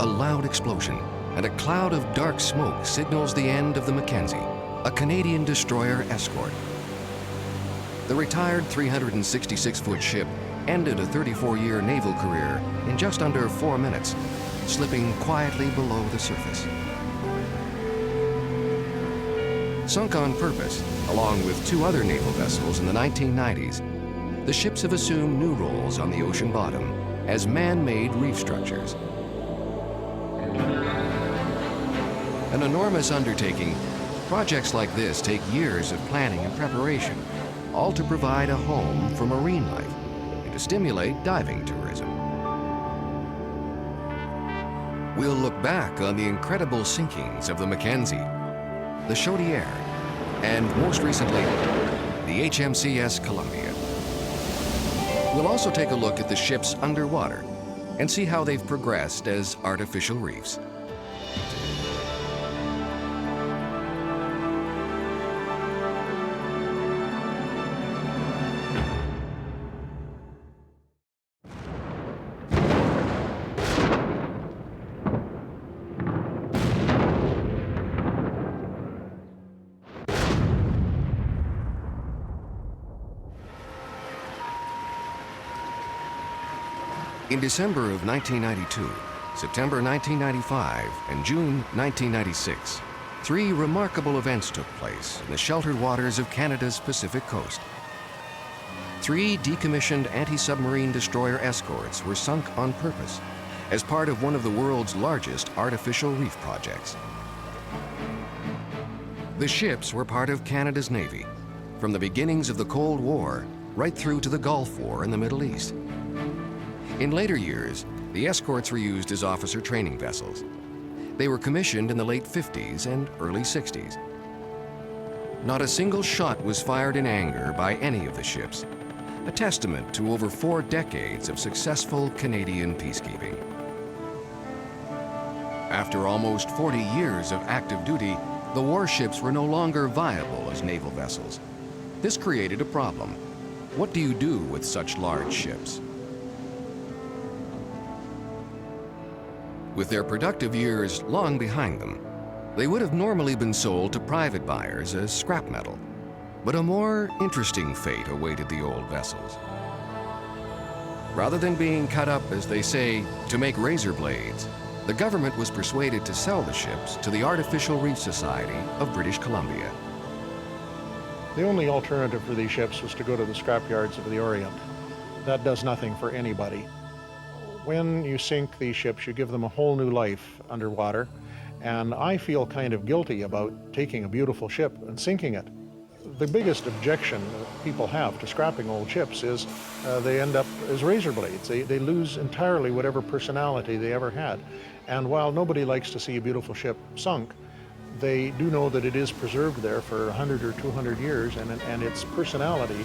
a loud explosion, and a cloud of dark smoke signals the end of the McKenzie, a Canadian destroyer escort. The retired 366-foot ship ended a 34-year naval career in just under 4 minutes, slipping quietly below the surface. Sunk on purpose, along with 2 other naval vessels in the 1990s, the ships have assumed new roles on the ocean bottom as man-made reef structures. An enormous undertaking, projects like this take years of planning and preparation, all to provide a home for marine life and to stimulate diving tourism. We'll look back on the incredible sinkings of the McKenzie, the Shodiier, and most recently, the HMCS Colombia. We'll also take a look at the ships underwater and see how they've progressed as artificial reefs. In December of 1992, September 1995, and June 1996, 3 remarkable events took place in the sheltered waters of Canada's Pacific coast. 3 decommissioned anti-submarine destroyer escorts were sunk on purpose as part of one of the world's largest artificial reef projects. The ships were part of Canada's Navy, from the beginnings of the Cold War right through to the Gulf War in the Middle East. In later years, the escorts were used as officer training vessels. They were commissioned in the late 50s and early 60s. Not a single shot was fired in anger by any of the ships, a testament to over 4 decades of successful Canadian peacekeeping. After almost 40 years of active duty, the warships were no longer viable as naval vessels. This created a problem. What do you do with such large ships? With their productive years long behind them, they would have normally been sold to private buyers as scrap metal. But a more interesting fate awaited the old vessels. Rather than being cut up, as they say, to make razor blades, the government was persuaded to sell the ships to the Artificial Reef Society of British Columbia. The only alternative for these ships was to go to the scrapyards of the Orient. That does nothing for anybody. When you sink these ships, you give them a whole new life underwater, and I feel kind of guilty about taking a beautiful ship and sinking it. The biggest objection that people have to scrapping old ships is they end up as razor blades. They lose entirely whatever personality they ever had. And while nobody likes to see a beautiful ship sunk, they do know that it is preserved there for 100 or 200 years, and its personality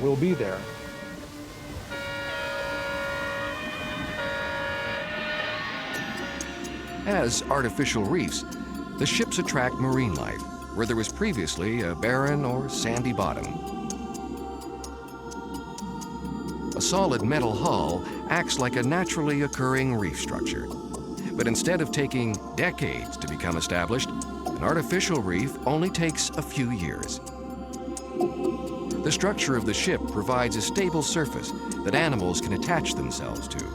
will be there. As artificial reefs, the ships attract marine life where there was previously a barren or sandy bottom. A solid metal hull acts like a naturally occurring reef structure. But instead of taking decades to become established, an artificial reef only takes a few years. The structure of the ship provides a stable surface that animals can attach themselves to.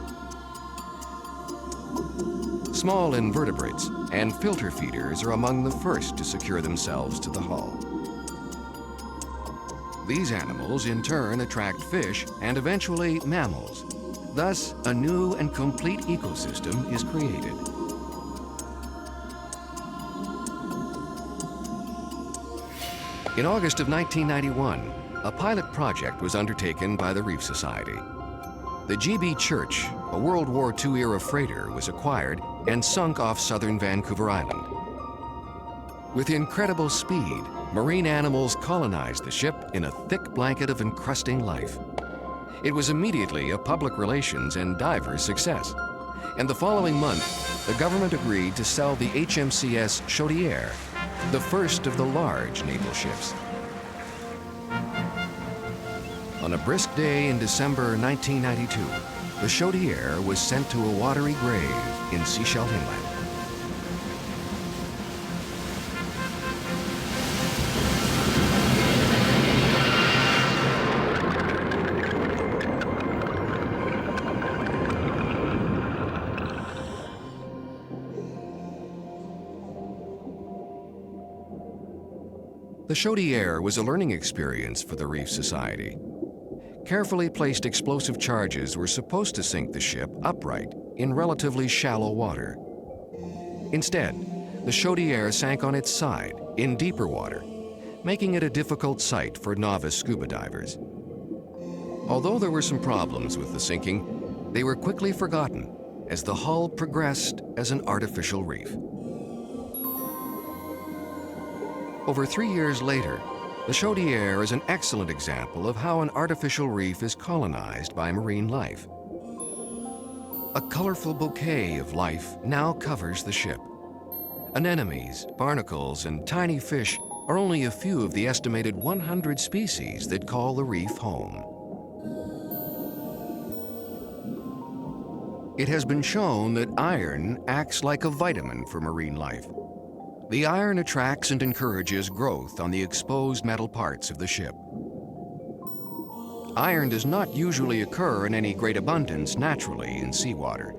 Small invertebrates and filter feeders are among the first to secure themselves to the hull. These animals in turn attract fish and eventually mammals. Thus, a new and complete ecosystem is created. In August of 1991, a pilot project was undertaken by the Reef Society. The GB Church, a World War II-era freighter, was acquired and sunk off southern Vancouver Island. With incredible speed, marine animals colonized the ship in a thick blanket of encrusting life. It was immediately a public relations and diver success. And the following month, the government agreed to sell the HMCS Shodiier, the first of the large naval ships. On a brisk day in December 1992, the Shodiier was sent to a watery grave in Seashell Inlet. The Shodiier was a learning experience for the Reef Society. Carefully placed explosive charges were supposed to sink the ship upright in relatively shallow water. Instead, the Shodiier sank on its side in deeper water, making it a difficult sight for novice scuba divers. Although there were some problems with the sinking, they were quickly forgotten as the hull progressed as an artificial reef. Over 3 years later, the Shodiier is an excellent example of how an artificial reef is colonized by marine life. A colorful bouquet of life now covers the ship. Anemones, barnacles, and tiny fish are only a few of the estimated 100 species that call the reef home. It has been shown that iron acts like a vitamin for marine life. The iron attracts and encourages growth on the exposed metal parts of the ship. Iron does not usually occur in any great abundance naturally in seawater.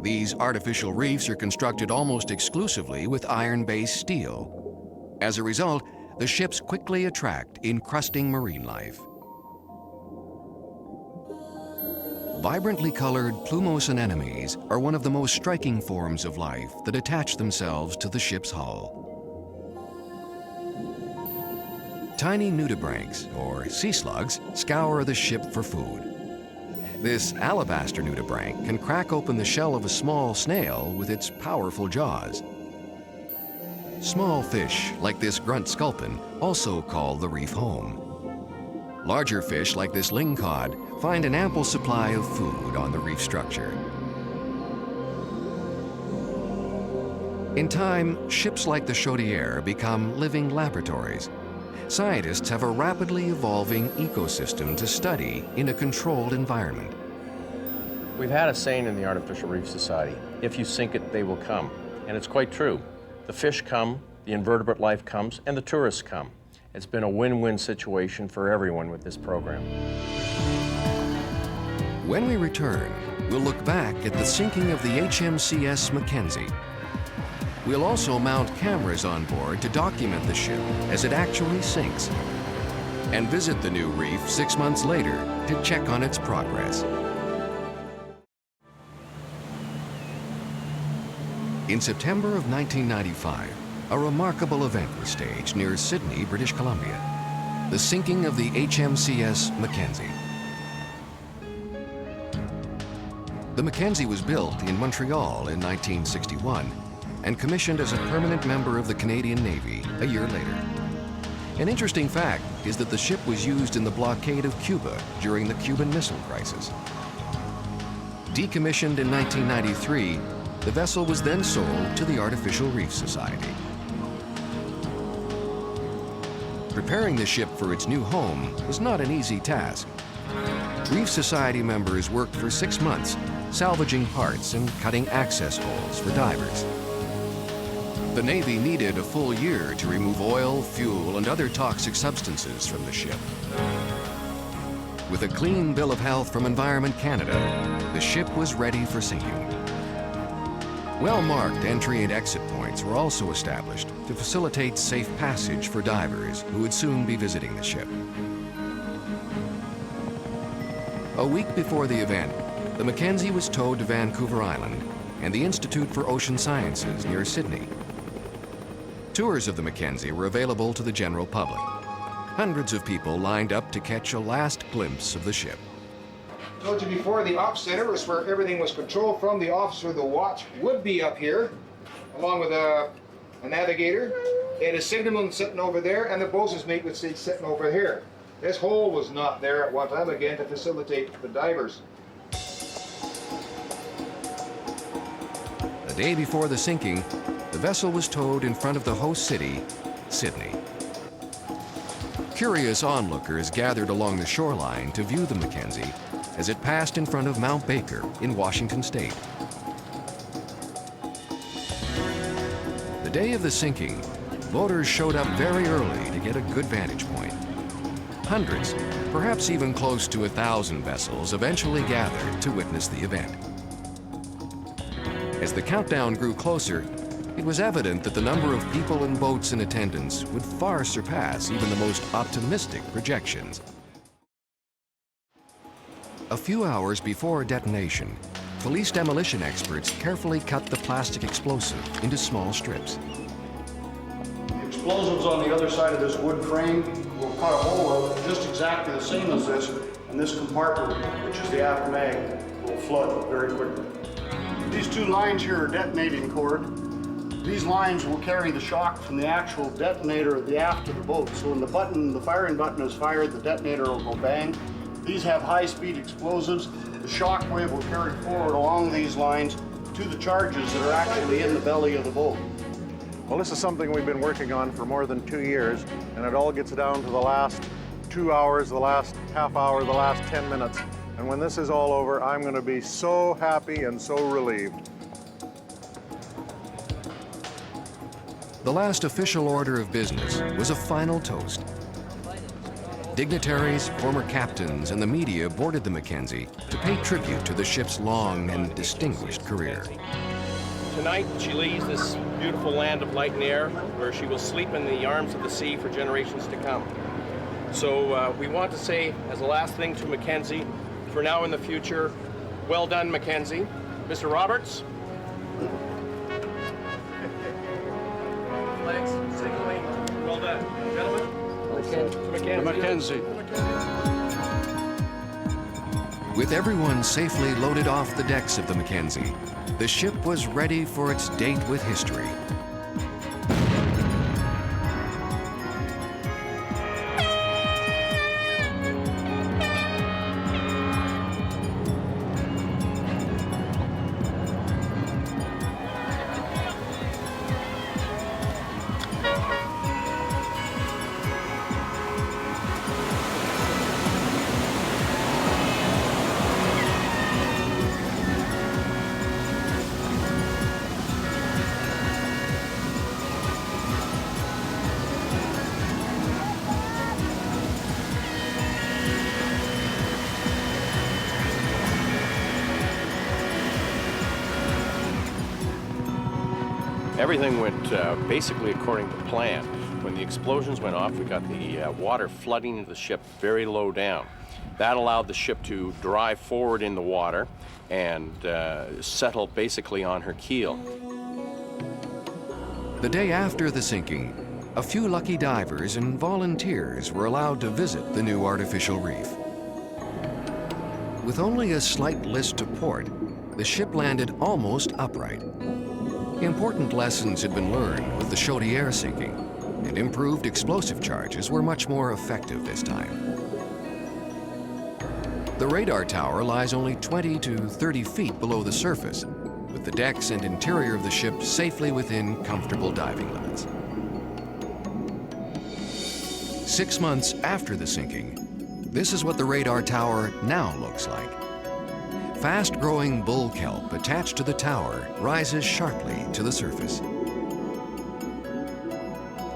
These artificial reefs are constructed almost exclusively with iron-based steel. As a result, the ships quickly attract encrusting marine life. Vibrantly colored plumose anemones are one of the most striking forms of life that attach themselves to the ship's hull. Tiny nudibranchs, or sea slugs, scour the ship for food. This alabaster nudibranch can crack open the shell of a small snail with its powerful jaws. Small fish, like this grunt sculpin, also call the reef home. Larger fish, like this Lingcod, find an ample supply of food on the reef structure. In time, ships like the Shodiier become living laboratories. Scientists have a rapidly evolving ecosystem to study in a controlled environment. We've had a saying in the Artificial Reef Society, if you sink it, they will come. And it's quite true. The fish come, the invertebrate life comes, and the tourists come. It's been a win-win situation for everyone with this program. When we return, we'll look back at the sinking of the HMCS McKenzie. We'll also mount cameras on board to document the ship as it actually sinks, and visit the new reef 6 months later to check on its progress. In September of 1995, a remarkable event was staged near Sydney, British Columbia, the sinking of the HMCS McKenzie. The McKenzie was built in Montreal in 1961 and commissioned as a permanent member of the Canadian Navy a year later. An interesting fact is that the ship was used in the blockade of Cuba during the Cuban Missile Crisis. Decommissioned in 1993, the vessel was then sold to the Artificial Reef Society. Preparing the ship for its new home was not an easy task. Reef Society members worked for 6 months, salvaging parts and cutting access holes for divers. The Navy needed a full year to remove oil, fuel, and other toxic substances from the ship. With a clean bill of health from Environment Canada, the ship was ready for sinking. Well-marked entry and exit points were also established to facilitate safe passage for divers who would soon be visiting the ship. A week before the event, the McKenzie was towed to Vancouver Island and the Institute for Ocean Sciences near Sydney. Tours of the McKenzie were available to the general public. Hundreds of people lined up to catch a last glimpse of the ship. I told you before, the ops center was where everything was controlled from. The officer of the watch would be up here, along with a navigator. They had a signalman sitting over there, and the bosun's mate would sit sitting over here. This hole was not there at one time, again, to facilitate the divers. The day before the sinking, the vessel was towed in front of the host city, Sydney. Curious onlookers gathered along the shoreline to view the McKenzie, as it passed in front of Mount Baker in Washington State. The day of the sinking, boaters showed up very early to get a good vantage point. Hundreds, perhaps even close to 1,000 vessels eventually gathered to witness the event. As the countdown grew closer, it was evident that the number of people and boats in attendance would far surpass even the most optimistic projections. A few hours before detonation, police demolition experts carefully cut the plastic explosive into small strips. The explosives on the other side of this wood frame will cut a hole out just exactly the same as this, and this compartment, which is the aft mag, will flood very quickly. These two lines here are detonating cord. These lines will carry the shock from the actual detonator of the aft of the boat. So when the firing button is fired, the detonator will go bang. These have high-speed explosives. The shock wave will carry forward along these lines to the charges that are actually in the belly of the boat. Well, this is something we've been working on for more than 2 years, and it all gets down to the last 2 hours, the last half hour, the last 10 minutes. And when this is all over, I'm going to be so happy and so relieved. The last official order of business was a final toast. Dignitaries, former captains, and the media boarded the McKenzie to pay tribute to the ship's long and distinguished career. Tonight, she leaves this beautiful land of light and air where she will sleep in the arms of the sea for generations to come. So we want to say, as a last thing to McKenzie, for now and the future, well done, McKenzie. Mr. Roberts? Flags, signaling, well done. Gentlemen? Okay. To McKenzie. With everyone safely loaded off the decks of the McKenzie, the ship was ready for its date with history. Everything went basically according to plan. When the explosions went off, we got the water flooding into the ship very low down. That allowed the ship to drive forward in the water and settle basically on her keel. The day after the sinking, a few lucky divers and volunteers were allowed to visit the new artificial reef. With only a slight list to port, the ship landed almost upright. Important lessons had been learned with the Shodiier sinking, and improved explosive charges were much more effective this time. The radar tower lies only 20 to 30 feet below the surface, with the decks and interior of the ship safely within comfortable diving limits. 6 months after the sinking, this is what the radar tower now looks like. Fast-growing bull kelp attached to the tower rises sharply to the surface.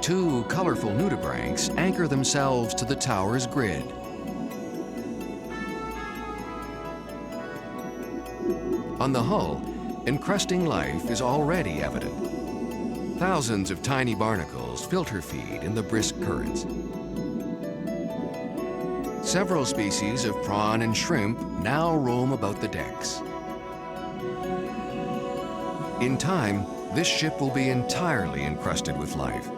2 colorful nudibranchs anchor themselves to the tower's grid. On the hull, encrusting life is already evident. Thousands of tiny barnacles filter feed in the brisk currents. Several species of prawn and shrimp now roam about the decks. In time, this ship will be entirely encrusted with life.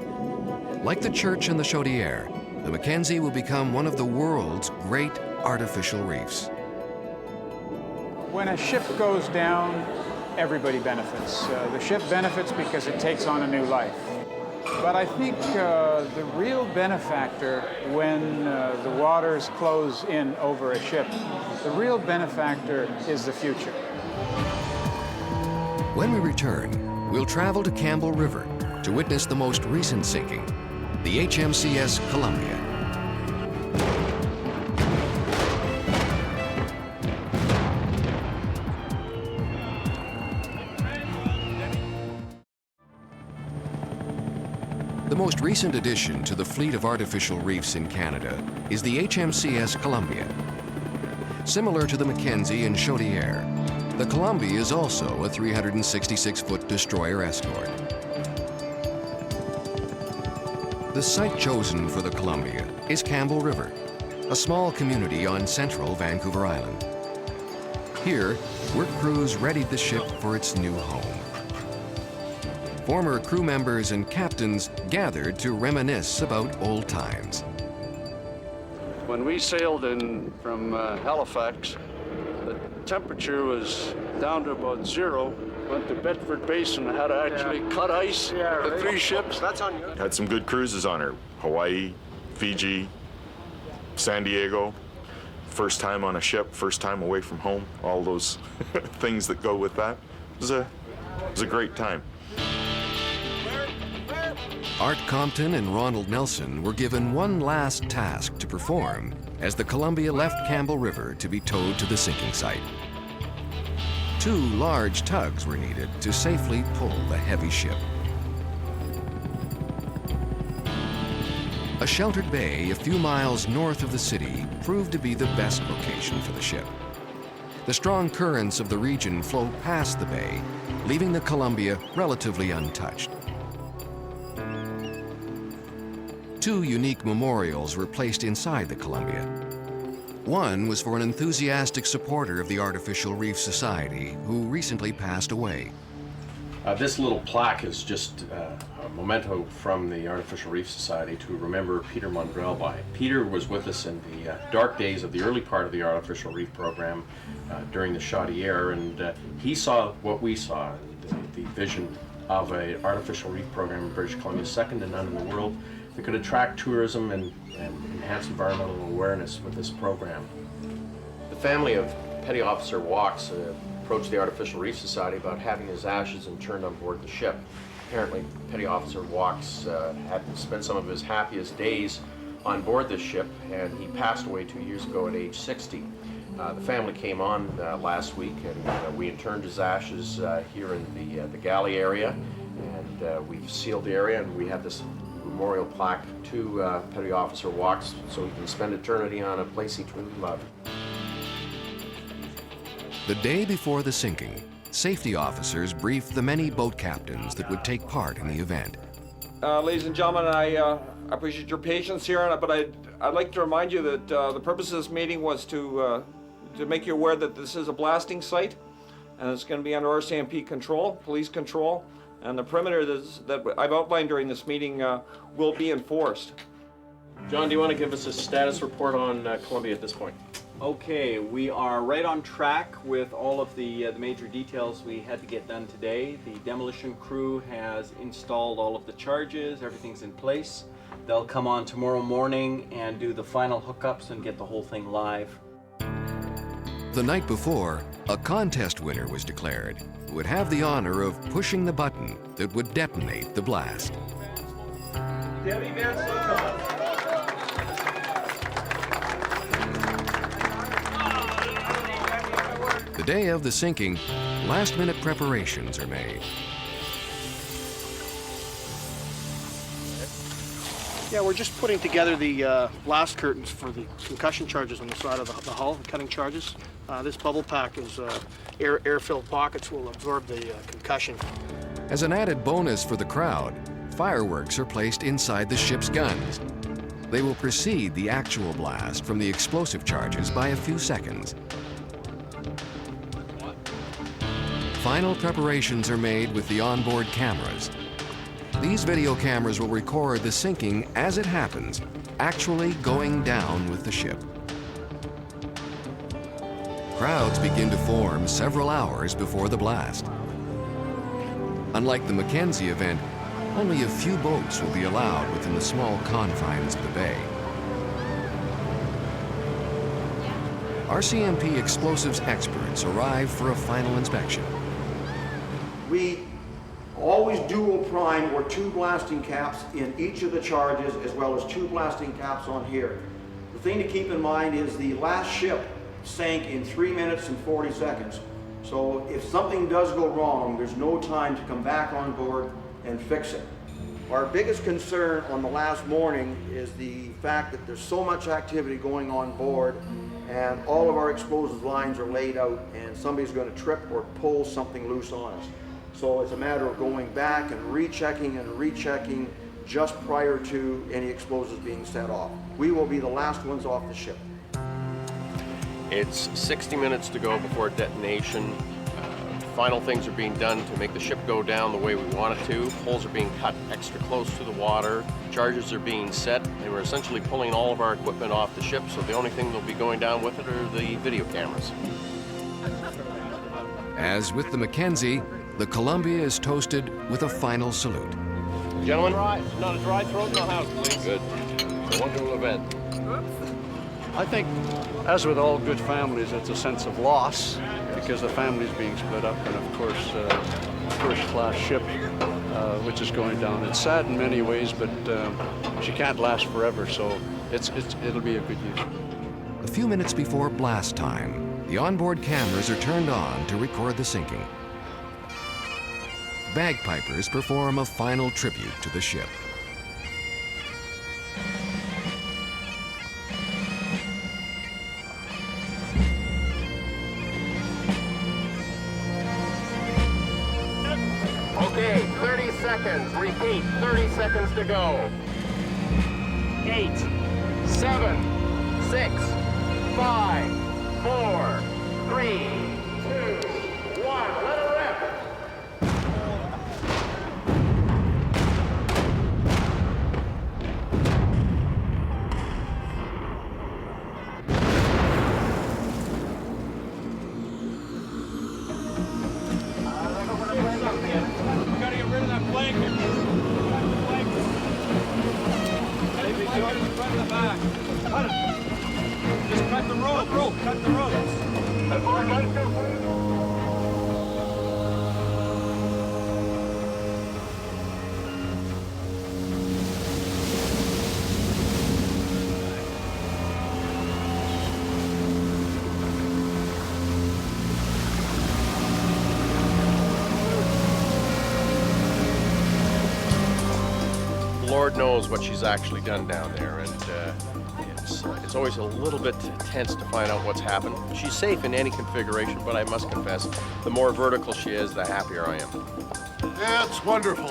Like the church and the Shodiier, the McKenzie will become one of the world's great artificial reefs. When a ship goes down, everybody benefits. The ship benefits because it takes on a new life. But I think the real benefactor when the waters close in over a ship, the real benefactor is the future. When we return, we'll travel to Campbell River to witness the most recent sinking, the HMCS Colombia. most recent addition to the fleet of artificial reefs in Canada is the HMCS Colombia. Similar to the McKenzie and Shodiier, the Colombia is also a 366-foot destroyer escort. The site chosen for the Colombia is Campbell River, a small community on central Vancouver Island. Here, work crews readied the ship for its new home. Former crew members and captains gathered to reminisce about old times. When we sailed in from Halifax, the temperature was down to about 0. Went to Bedford Basin and had to actually cut ice, the 3 ships. That's on you. Had some good cruises on her. Hawaii, Fiji, San Diego. First time on a ship, first time away from home. All those things that go with that. It was a great time. Art Compton and Ronald Nelson were given one last task to perform as the Columbia left Campbell River to be towed to the sinking site. 2 large tugs were needed to safely pull the heavy ship. A sheltered bay a few miles north of the city proved to be the best location for the ship. The strong currents of the region flow past the bay, leaving the Columbia relatively untouched. 2 unique memorials were placed inside the Columbia. One was for an enthusiastic supporter of the Artificial Reef Society who recently passed away. This little plaque is just a memento from the Artificial Reef Society to remember Peter Mundrell by. Peter was with us in the dark days of the early part of the Artificial Reef program during the Shodiier, and he saw what we saw, the vision of an artificial reef program in British Columbia, second to none in the world, that could attract tourism and enhance environmental awareness with this program. The family of Petty Officer Walks approached the Artificial Reef Society about having his ashes interned on board the ship. Apparently, Petty Officer Walks had spent some of his happiest days on board this ship, and he passed away 2 years ago at age 60. The family came on last week, and we interned his ashes here in the galley area, and we've sealed the area, and we have this memorial plaque to Petty Officer Walks so he can spend eternity on a place he truly loved. The day before the sinking, safety officers briefed the many boat captains that would take part in the event. Ladies and gentlemen, I appreciate your patience here, but I'd like to remind you that the purpose of this meeting was to make you aware that this is a blasting site, and it's going to be under RCMP control, police control, and the perimeter that I've outlined during this meeting will be enforced. John, do you want to give us a status report on Columbia at this point? Okay, we are right on track with all of the major details we had to get done today. The demolition crew has installed all of the charges, everything's in place. They'll come on tomorrow morning and do the final hookups and get the whole thing live. The night before, a contest winner was declared who would have the honor of pushing the button that would detonate the blast. The day of the sinking, last-minute preparations are made. Yeah, we're just putting together the blast curtains for the concussion charges on the side of the hull, the cutting charges. This bubble pack is air-filled pockets will absorb the concussion. As an added bonus for the crowd, fireworks are placed inside the ship's guns. They will precede the actual blast from the explosive charges by a few seconds. Final preparations are made with the onboard cameras. These video cameras will record the sinking as it happens, actually going down with the ship. Crowds begin to form several hours before the blast. Unlike the McKenzie event, only a few boats will be allowed within the small confines of the bay. RCMP explosives experts arrive for a final inspection. We always dual prime or 2 blasting caps in each of the charges, as well as 2 blasting caps on here. The thing to keep in mind is the last ship sank in 3 minutes and 40 seconds. So if something does go wrong, there's no time to come back on board and fix it. Our biggest concern on the last morning is the fact that there's so much activity going on board and all of our explosive lines are laid out and somebody's going to trip or pull something loose on us. So it's a matter of going back and rechecking just prior to any explosives being set off. We will be the last ones off the ship. It's 60 minutes to go before detonation. Final things are being done to make the ship go down the way we want it to. Holes are being cut extra close to the water. Charges are being set, and we're essentially pulling all of our equipment off the ship, so the only thing that'll be going down with it are the video cameras. As with the McKenzie, the Columbia is toasted with a final salute. Gentlemen, not a dry throat in the house, please. Good. A wonderful event. I think, as with all good families, it's a sense of loss because the family's being split up, and of course, first-class ship, which is going down. It's sad in many ways, but she can't last forever, so it'll be a good use. A few minutes before blast time, the onboard cameras are turned on to record the sinking. Bagpipers perform a final tribute to the ship. Okay, 30 seconds. Repeat, 30 seconds to go. 8, 7, 6, 5, 4, 3, 2, 1. Let it rip. Lord knows what she's actually done down there, and it's always a little bit tense to find out what's happened. She's safe in any configuration, but I must confess, the more vertical she is, the happier I am. Yeah, it's wonderful.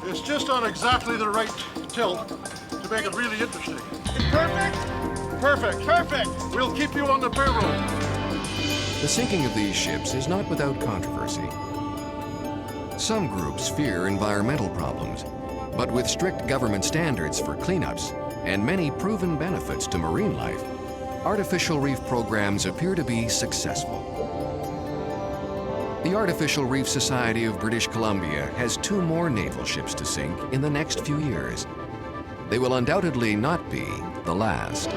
It's just on exactly the right tilt to make it really interesting. Perfect? Perfect. Perfect. We'll keep you on the payroll. The sinking of these ships is not without controversy. Some groups fear environmental problems, but with strict government standards for cleanups and many proven benefits to marine life, artificial reef programs appear to be successful. The Artificial Reef Society of British Columbia has 2 more naval ships to sink in the next few years. They will undoubtedly not be the last.